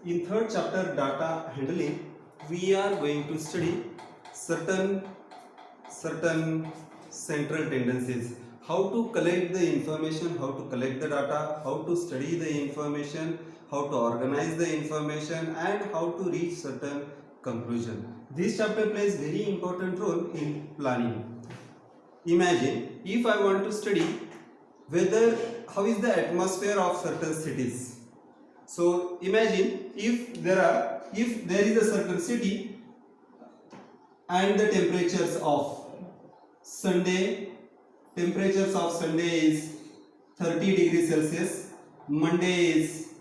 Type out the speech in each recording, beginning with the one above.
in third chapter data handling, we are going to study certain central tendencies. How to collect the information, how to collect the data, how to study the information, how to organize the information, and how to reach certain conclusion. This chapter plays very important role in planning. Imagine if I want to study whether how is the atmosphere of certain cities. So imagine if there is a certain city and the temperatures of Sunday is 30 degrees Celsius, Monday is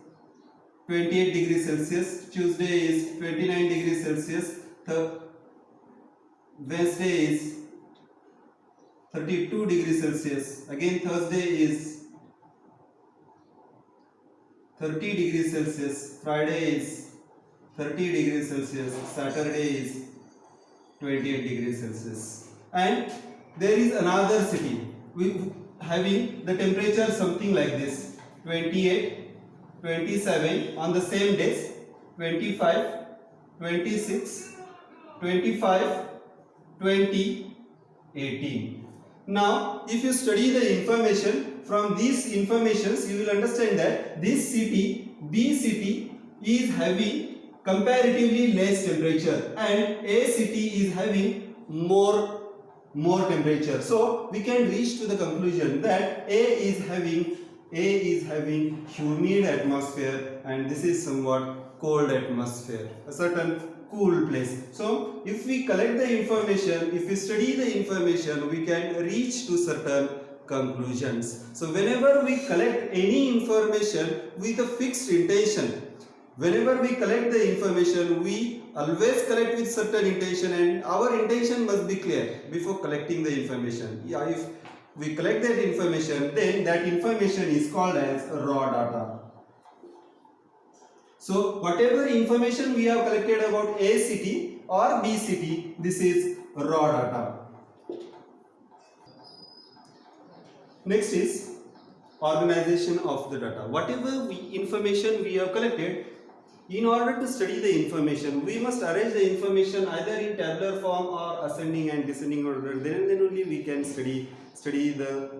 28 degrees Celsius, Tuesday is 29 degrees Celsius, Wednesday is 32 degrees Celsius, again Thursday is 30 degrees Celsius, Friday is 30 degrees Celsius, Saturday is 28 degrees Celsius. And there is another city with having the temperature something like this, 28, 27 on the same days, 25, 26, 25, 20, 18. Now, if you study the information from these informations, you will understand that this city, B city, is having comparatively less temperature and A city is having more temperature. So we can reach to the conclusion that A is having humid atmosphere and this is somewhat cold atmosphere, a certain cool place. So if we collect the information, if we study the information, we can reach to certain conclusions. So whenever we collect any information with a fixed intention, whenever we collect the information, we always collect with certain intention and our intention must be clear before collecting the information. If we collect that information, then that information is called as raw data. So whatever information we have collected about A city or B city, this is raw data. Next is organization of the data. Whatever information we have collected, in order to study the information, we must arrange the information either in tabular form or ascending and descending order. Then only we can study the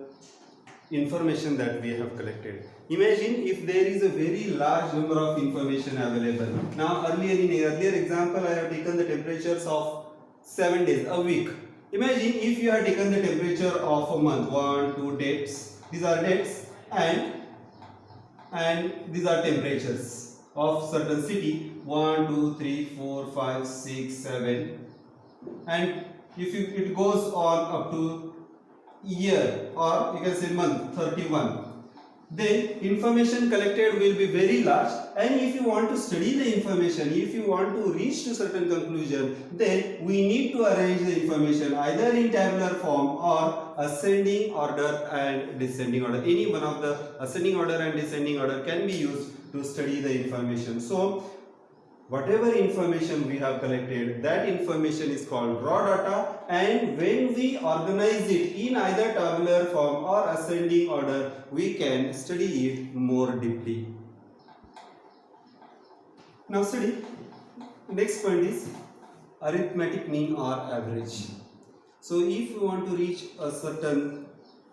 information that we have collected. Imagine if there is a very large number of information available. Now earlier example, I have taken the temperatures of 7 days, a week. Imagine if you have taken the temperature of a month, 1, 2 dates. These are dates and these are temperatures of certain city, 1, 2, 3, 4, 5, 6, 7, and if it goes on up to year or you can say month, 31, then information collected will be very large. And if you want to study the information, if you want to reach to certain conclusion, then we need to arrange the information either in tabular form or ascending order and descending order. Any one of the ascending order and descending order can be used to study the information. So whatever information we have collected, that information is called raw data, and when we organize it in either tabular form or ascending order, we can study it more deeply. Now study, next point is arithmetic mean or average. So if we want to reach a certain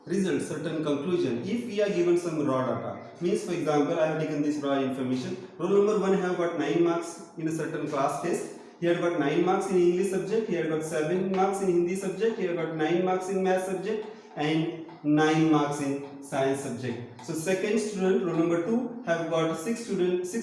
result, certain conclusion, if we are given some raw data, means for example, I have taken this raw information, roll number 1 have got 9 marks in a certain class test, he had got 9 marks in English subject, he had got 7 marks in Hindi subject, he had got 9 marks in math subject and 9 marks in science subject. So second student, roll number 2 have got 6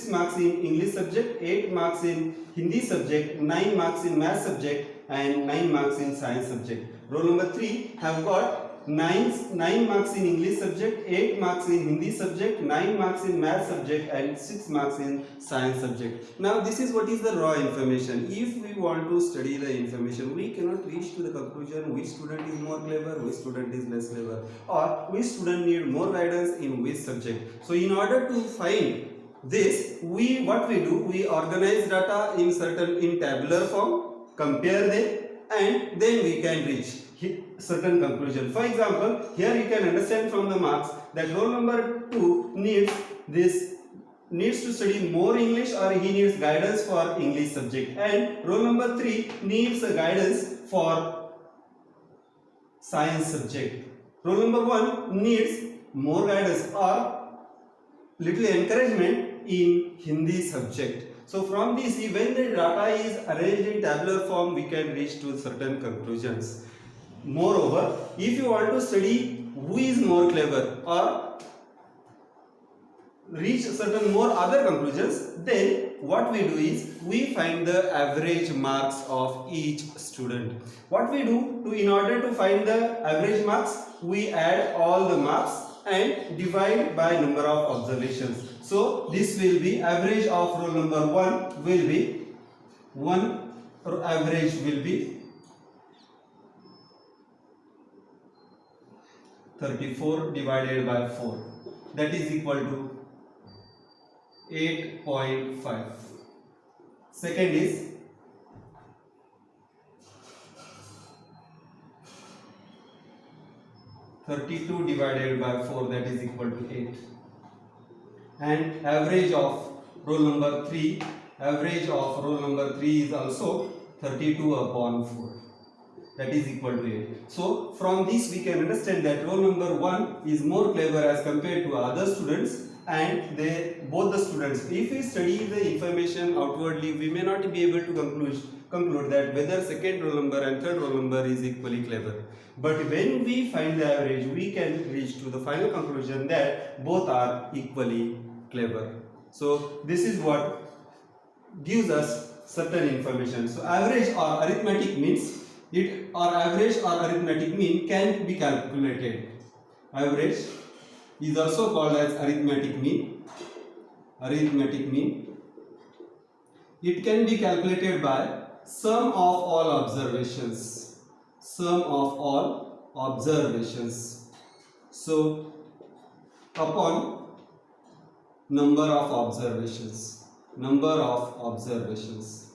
marks in English subject, 8 marks in Hindi subject, 9 marks in math subject and 9 marks in science subject. Roll number 3 have got 9 marks in English subject, 8 marks in Hindi subject, 9 marks in math subject and 6 marks in science subject. Now this is what is the raw information. If we want to study the information, we cannot reach to the conclusion which student is more clever, which student is less clever, or which student need more guidance in which subject. So in order to find this, we organize data in tabular form, compare them, and then we can reach certain conclusion. For example, here you can understand from the marks that roll number 2 needs this needs to study more English or he needs guidance for English subject, and roll number 3 needs a guidance for science subject. Roll number 1 needs more guidance or little encouragement in Hindi subject. So from this, when the data is arranged in tabular form, we can reach to certain conclusions. Moreover, if you want to study who is more clever or reach certain more other conclusions, then what we do is we find the average marks of each student. What we do in order to find the average marks, we add all the marks and divide by number of observations. So this will be average of roll number 1 will be 1, or average will be 34 divided by 4, that is equal to 8.5. Second is 32 divided by 4, that is equal to 8. And average of roll number 3, average of roll number 3 is also 32 upon 4, that is equal to 8. So from this we can understand that roll number 1 is more clever as compared to other students, and both the students, if we study the information outwardly, we may not be able to conclude that whether second roll number and third roll number is equally clever. But when we find the average, we can reach to the final conclusion that both are equally clever. So this is what gives us certain information. So average or arithmetic means average or arithmetic mean can be calculated. Average is also called as arithmetic mean. Arithmetic mean. It can be calculated by sum of all observations. Sum of all observations. So upon number of observations. Number of observations.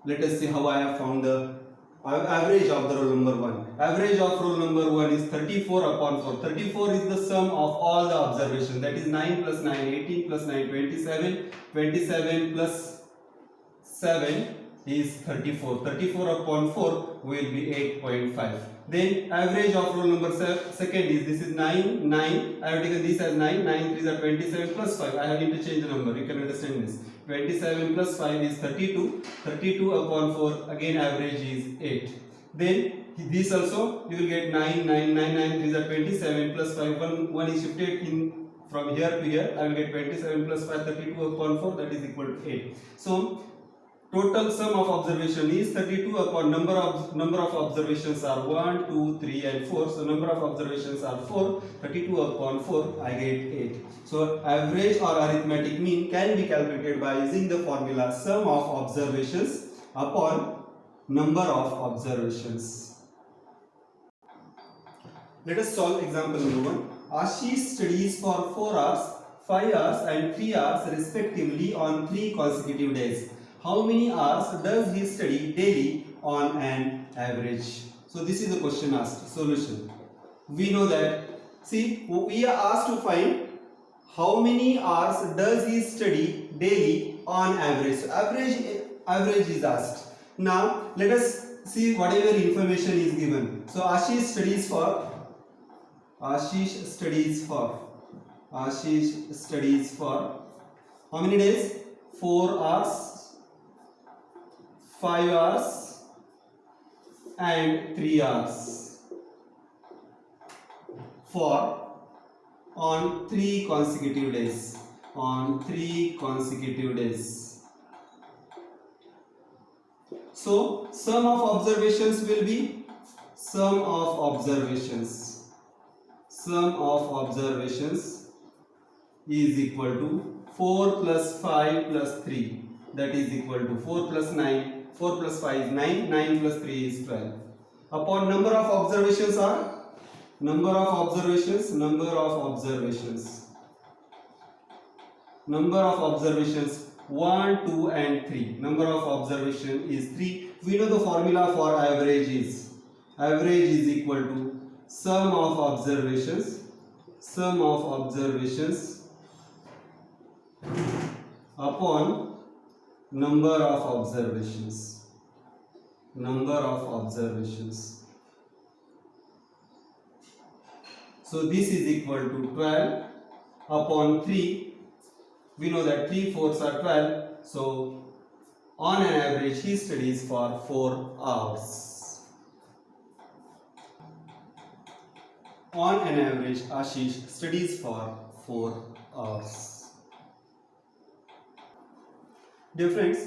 Let us see how I have found the average of the roll number 1. Average of roll number 1 is 34 upon 4. 34 is the sum of all the observations. That is 9 plus 9, 18 plus 9, 27. 27 plus 7 is 34. 34 upon 4 will be 8.5. Then average of roll number second is, this is 9, 9. I have taken this as 9. 9 3s are 27 plus 5. I have interchanged the number. You can understand this. 27 plus 5 is 32. 32 upon 4, again average is 8. Then this also you will get 9, 9, 9, 9 3s are 27 plus 5. 1 is shifted in from here to here. I will get 27 plus 5, 32 upon 4, that is equal to 8. So total sum of observation is 32 upon number of observations are 1, 2, 3 and 4. So number of observations are 4. 32 upon 4, I get 8. So average or arithmetic mean can be calculated by using the formula sum of observations upon number of observations. Let us solve example number 1. Ashish studies for 4 hours, 5 hours and 3 hours respectively on 3 consecutive days. How many hours does he study daily on an average? So this is the question asked. Solution. We know that, see, we are asked to find how many hours does he study daily on average. So average is asked. Now let us see whatever information is given. So Ashish studies for how many days? 4 hours, 5 hours and 3 hours for on 3 consecutive days. So sum of observations will be sum of observations is equal to 4 plus 5 plus 3, that is equal to 4 plus 9. 4 plus 5 is 9, 9 plus 3 is 12. Upon number of observations are number of observations 1, 2 and 3. Number of observation is 3. We know the formula for average is equal to sum of observations upon number of observations. Number of observations. So this is equal to 12 upon 3. We know that 3 fours are 12. So on an average he studies for 4 hours. On an average Ashish studies for 4 hours. Dear friends,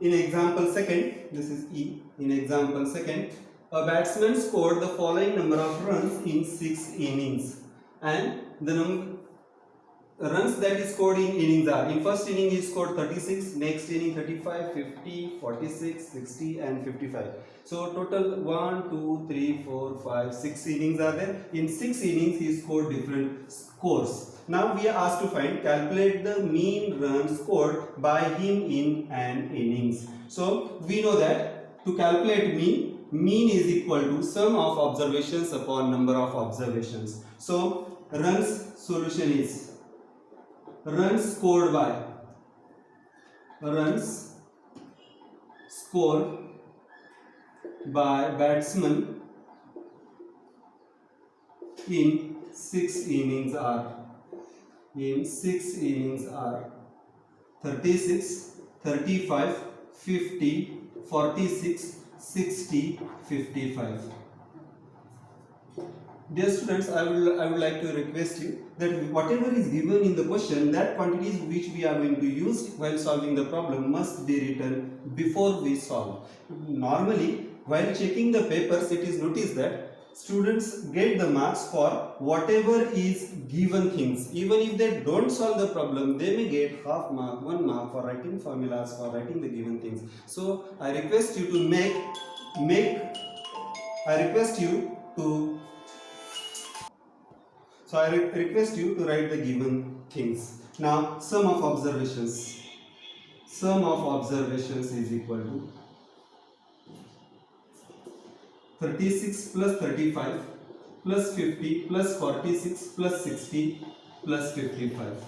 in example second, this is E. In example second, a batsman scored the following number of runs in 6 innings, and the runs that is scored in innings are: in first inning he scored 36, next inning 35, 50, 46, 60 and 55. So total 1, 2, 3, 4, 5, 6 innings are there. In 6 innings he scored different scores. Now we are asked to calculate the mean runs scored by him in an innings. So we know that to calculate mean is equal to sum of observations upon number of observations. So runs solution is runs scored by batsman in 6 innings are 36, 35, 50, 46, 60, 55. Dear students, I would like to request you that whatever is given in the question, that quantities which we are going to use while solving the problem must be written before we solve. Normally, while checking the papers, it is noticed that students get the marks for whatever is given things. Even if they don't solve the problem, they may get half mark, 1 mark for writing formulas, for writing the given things. So I request you to request you to write the given things. Now sum of observations. Sum of observations is equal to 36 plus 35 plus 50 plus 46 plus 60 plus 55.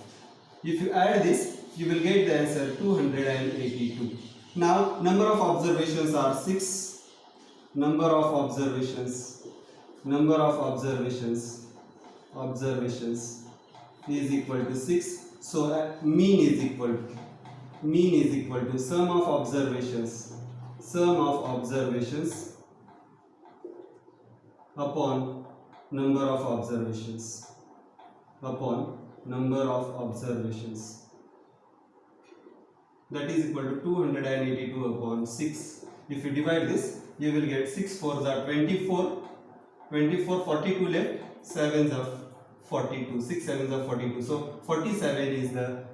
If you add this, you will get the answer 282. Now number of observations are 6. Number of observations is equal to 6. So mean is equal to sum of observations upon number of observations. That is equal to 282 upon 6. If you divide this, you will get 6 4s are 24, 42 left, 7s are 42, 6 7s are 42. So 47 is the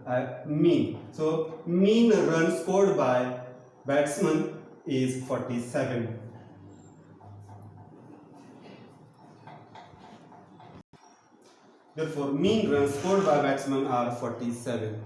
mean. So mean run scored by batsman is 47. Therefore, mean runs scored by batsmen are 47.